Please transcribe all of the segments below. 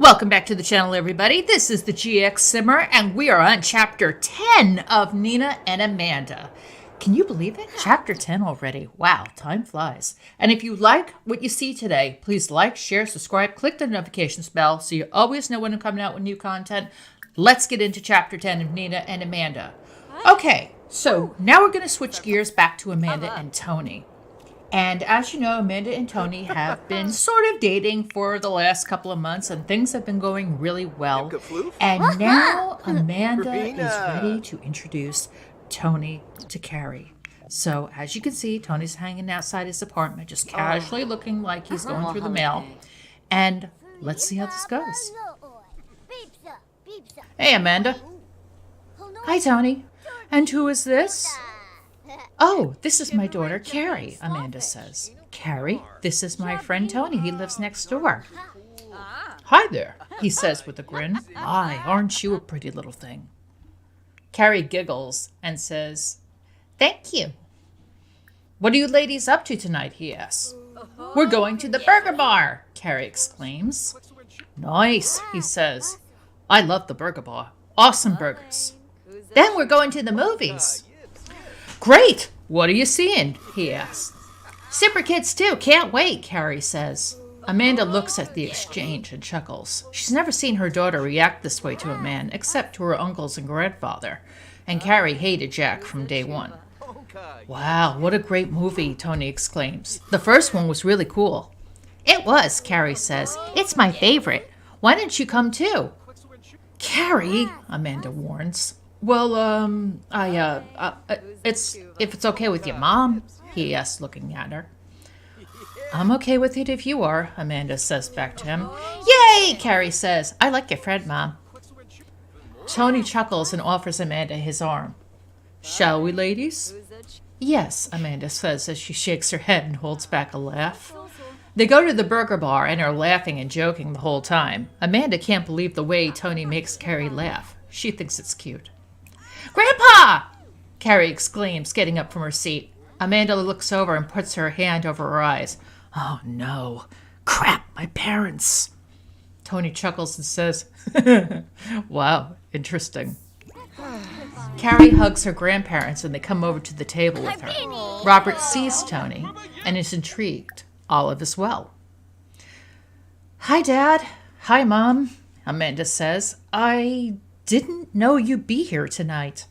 Welcome back to the channel, everybody. This is the GXSimmer, and we are on Chapter 10 of Nina and Amanda. Can you believe it? Chapter 10 already. Wow, time flies. And if you like what you see today, please like, share, subscribe, click the notifications bell so you always know when I'm coming out with new content. Let's get into Chapter 10 of Nina and Amanda. Okay, so now we're going to switch gears back to Amanda and Tony. And as you know, Amanda and Tony have been sort of dating for the last couple of months, and things have been going really well. And now Amanda is ready to introduce Tony to Carrie. So as you can see, Tony's hanging outside his apartment, just casually looking like he's going through the mail. And let's see how this goes. Hey, Amanda. Hi, Tony. And who is this? Oh, this is my daughter, Carrie, Amanda says. Carrie, this is my friend Tony. He lives next door. Hi there, he says with a grin. My, aren't you a pretty little thing? Carrie giggles and says, Thank you. What are you ladies up to tonight, he asks. We're going to the burger bar, Carrie exclaims. Nice, he says. I love the burger bar. Awesome burgers. Then we're going to the movies. Great! What are you seeing? He asks. Super Kids too. Can't wait, Carrie says. Amanda looks at the exchange and chuckles. She's never seen her daughter react this way to a man, except to her uncles and grandfather. And Carrie hated Jack from day one. Wow, what a great movie, Tony exclaims. The first one was really cool. It was, Carrie says. It's my favorite. Why didn't you come too? Carrie, Amanda warns. Well, if it's okay with your mom, he asks, looking at her. I'm okay with it if you are, Amanda says back to him. Yay, Carrie says. I like your friend, Mom. Tony chuckles and offers Amanda his arm. Shall we, ladies? Yes, Amanda says as she shakes her head and holds back a laugh. They go to the burger bar and are laughing and joking the whole time. Amanda can't believe the way Tony makes Carrie laugh. She thinks it's cute. Grandpa! Carrie exclaims, getting up from her seat. Amanda looks over and puts her hand over her eyes. Oh, no. Crap, my parents. Tony chuckles and says, Wow, interesting. Carrie hugs her grandparents and they come over to the table with her. Robert sees Tony and is intrigued. Olive as well. Hi, Dad. Hi, Mom, Amanda says. I didn't know you'd be here tonight.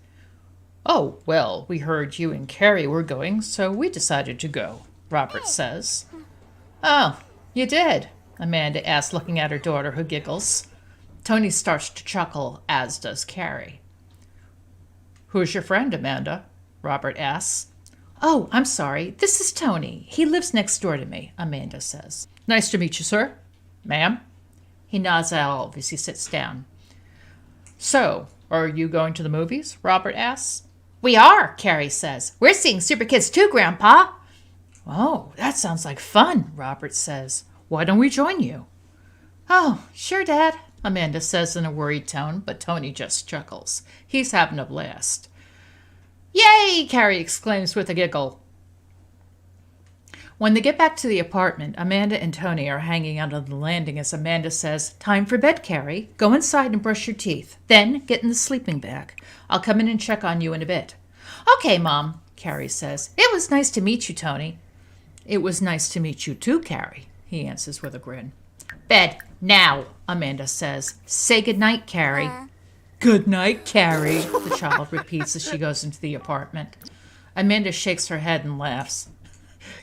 Oh, well, we heard you and Carrie were going, so we decided to go, Robert says. Oh, you did? Amanda asks, looking at her daughter, who giggles. Tony starts to chuckle, as does Carrie. Who's your friend, Amanda? Robert asks. Oh, I'm sorry. This is Tony. He lives next door to me, Amanda says. Nice to meet you, sir. Ma'am? He nods at Olive as he sits down. So, are you going to the movies? Robert asks. We are, Carrie says. We're seeing Super Kids too, Grandpa. Oh, that sounds like fun, Robert says. Why don't we join you? Oh, sure, Dad, Amanda says in a worried tone, but Tony just chuckles. He's having a blast. Yay, Carrie exclaims with a giggle. When they get back to the apartment, Amanda and Tony are hanging out on the landing as Amanda says, Time for bed, Carrie. Go inside and brush your teeth. Then get in the sleeping bag. I'll come in and check on you in a bit. Okay, Mom, Carrie says. It was nice to meet you, Tony. It was nice to meet you too, Carrie, he answers with a grin. Bed, now, Amanda says. Say goodnight, Carrie. Good night, Carrie, the child repeats as she goes into the apartment. Amanda shakes her head and laughs.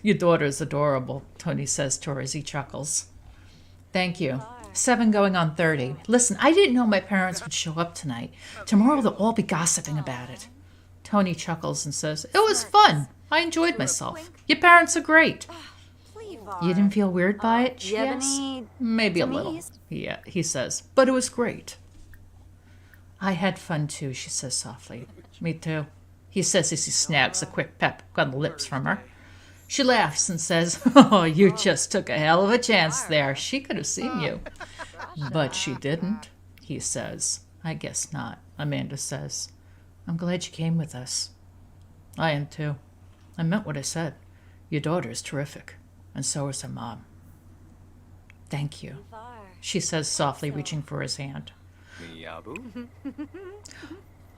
Your daughter is adorable, Tony says to her as he chuckles. Thank you. 7 going on 30. Listen, I didn't know my parents would show up tonight. Tomorrow they'll all be gossiping about it. Tony chuckles and says, It was fun. I enjoyed myself. Your parents are great. You didn't feel weird by it? She asks. Maybe a little, he says, but it was great. I had fun too, she says softly. Me too, he says as he snags a quick peck on the lips from her. She laughs and says, Oh, you just took a hell of a chance there. She could have seen you. But she didn't, he says. I guess not, Amanda says. I'm glad you came with us. I am too. I meant what I said. Your daughter is terrific, and so is her mom. Thank you. she says softly, reaching for his hand.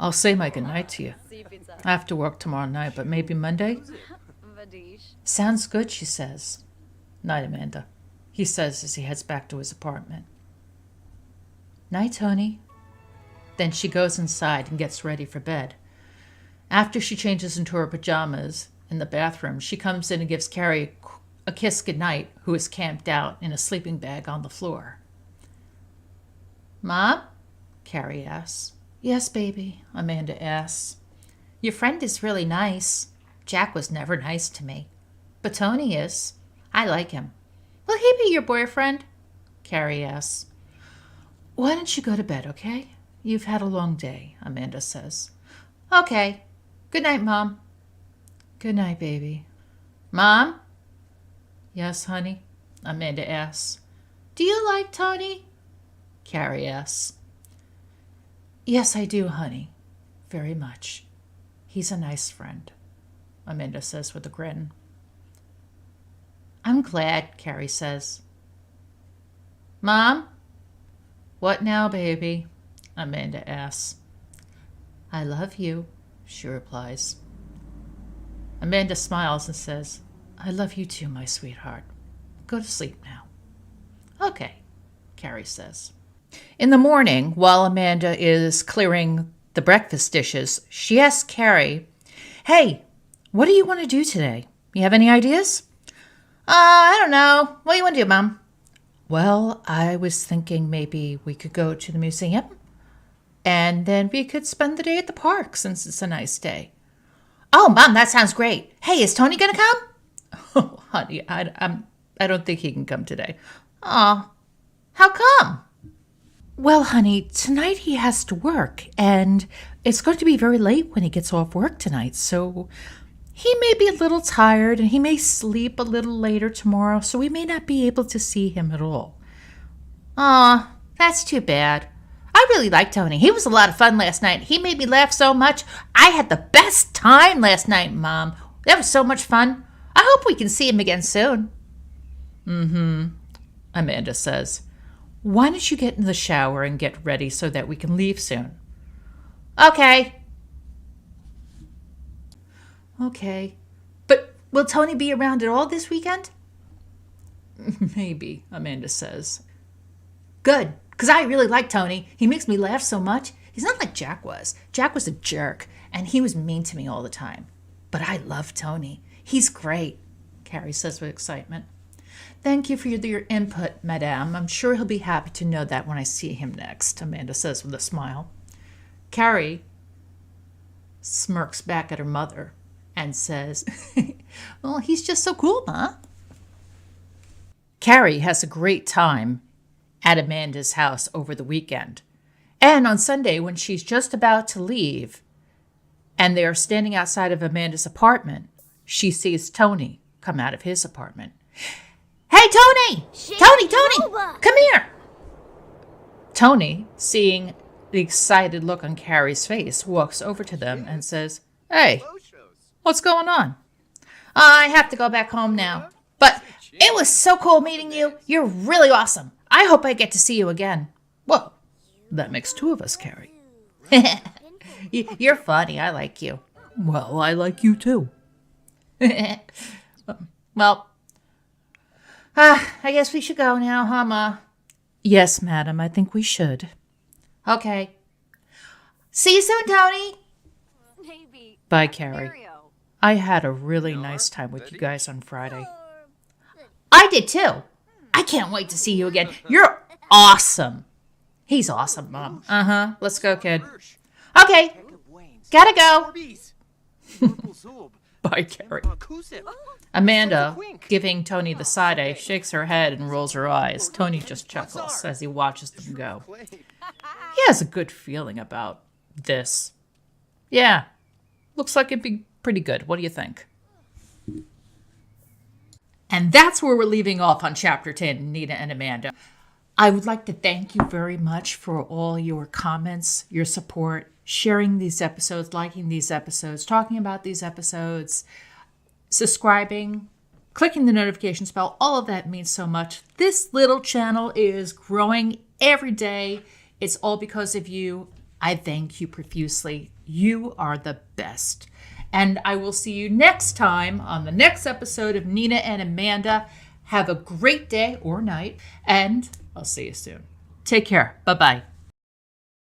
I'll say my goodnight to you. I have to work tomorrow night, but maybe Monday? Sounds good, she says. Night, Amanda, he says as he heads back to his apartment. Night, Tony. Then she goes inside and gets ready for bed. After she changes into her pajamas in the bathroom, she comes in and gives Carrie a kiss goodnight, who is camped out in a sleeping bag on the floor. Mom? Carrie asks. Yes, baby, Amanda asks. Your friend is really nice. Jack was never nice to me. But Tony is. I like him. Will he be your boyfriend? Carrie asks. Why don't you go to bed, okay? You've had a long day, Amanda says. Okay. Good night, Mom. Good night, baby. Mom? Yes, honey, Amanda asks. Do you like Tony? Carrie asks. Yes, I do, honey. Very much. He's a nice friend, Amanda says with a grin. I'm glad, Carrie says. Mom? What now, baby? Amanda asks. I love you, she replies. Amanda smiles and says, I love you too, my sweetheart. Go to sleep now. Okay, Carrie says. In the morning, while Amanda is clearing the breakfast dishes, she asks Carrie, Hey, what do you want to do today? You have any ideas? I don't know. What do you want to do, Mom? Well, I was thinking maybe we could go to the museum, and then we could spend the day at the park since it's a nice day. Oh, Mom, that sounds great. Hey, is Tony going to come? Oh, honey, I don't think he can come today. Aw, how come? Well, honey, tonight he has to work, and it's going to be very late when he gets off work tonight, so he may be a little tired, and he may sleep a little later tomorrow, so we may not be able to see him at all. Aw, that's too bad. I really liked Tony. He was a lot of fun last night. He made me laugh so much. I had the best time last night, Mom. That was so much fun. I hope we can see him again soon. Amanda says. Why don't you get in the shower and get ready so that we can leave soon? Okay. Okay. But will Tony be around at all this weekend? Maybe, Amanda says. Good, because I really like Tony. He makes me laugh so much. He's not like Jack was. Jack was a jerk, and he was mean to me all the time. But I love Tony. He's great, Carrie says with excitement. Thank you for your input, Madame. I'm sure he'll be happy to know that when I see him next, Amanda says with a smile. Carrie smirks back at her mother and says, Well, he's just so cool, Ma. Carrie has a great time at Amanda's house over the weekend. And on Sunday, when she's just about to leave, and they are standing outside of Amanda's apartment, she sees Tony come out of his apartment. Hey, Tony! Tony! Come here! Tony, seeing the excited look on Carrie's face, walks over to them and says, Hey, what's going on? I have to go back home now. But it was so cool meeting you. You're really awesome. I hope I get to see you again. Well, that makes two of us, Carrie. You're funny. I like you. Well, I like you too. Well, I guess we should go now, huh, Ma? Yes, madam. I think we should. Okay. See you soon, Tony. Maybe. Bye, Carrie. I had a really nice time with you guys on Friday. I did too. I can't wait to see you again. You're awesome. He's awesome, Mom. Uh-huh. Let's go, kid. Okay. Gotta go. Bye, Carrie. Amanda, giving Tony the side eye, shakes her head and rolls her eyes. Tony just chuckles as he watches them go. He has a good feeling about this. Yeah. Looks like it'd be pretty good. What do you think? And that's where we're leaving off on Chapter 10, Nina and Amanda. I would like to thank you very much for all your comments, your support, sharing these episodes, liking these episodes, talking about these episodes, subscribing, clicking the notifications bell, all of that means so much. This little channel is growing every day. It's all because of you. I thank you profusely. You are the best. And I will see you next time on the next episode of Nina and Amanda. Have a great day or night, and I'll see you soon. Take care. Bye-bye.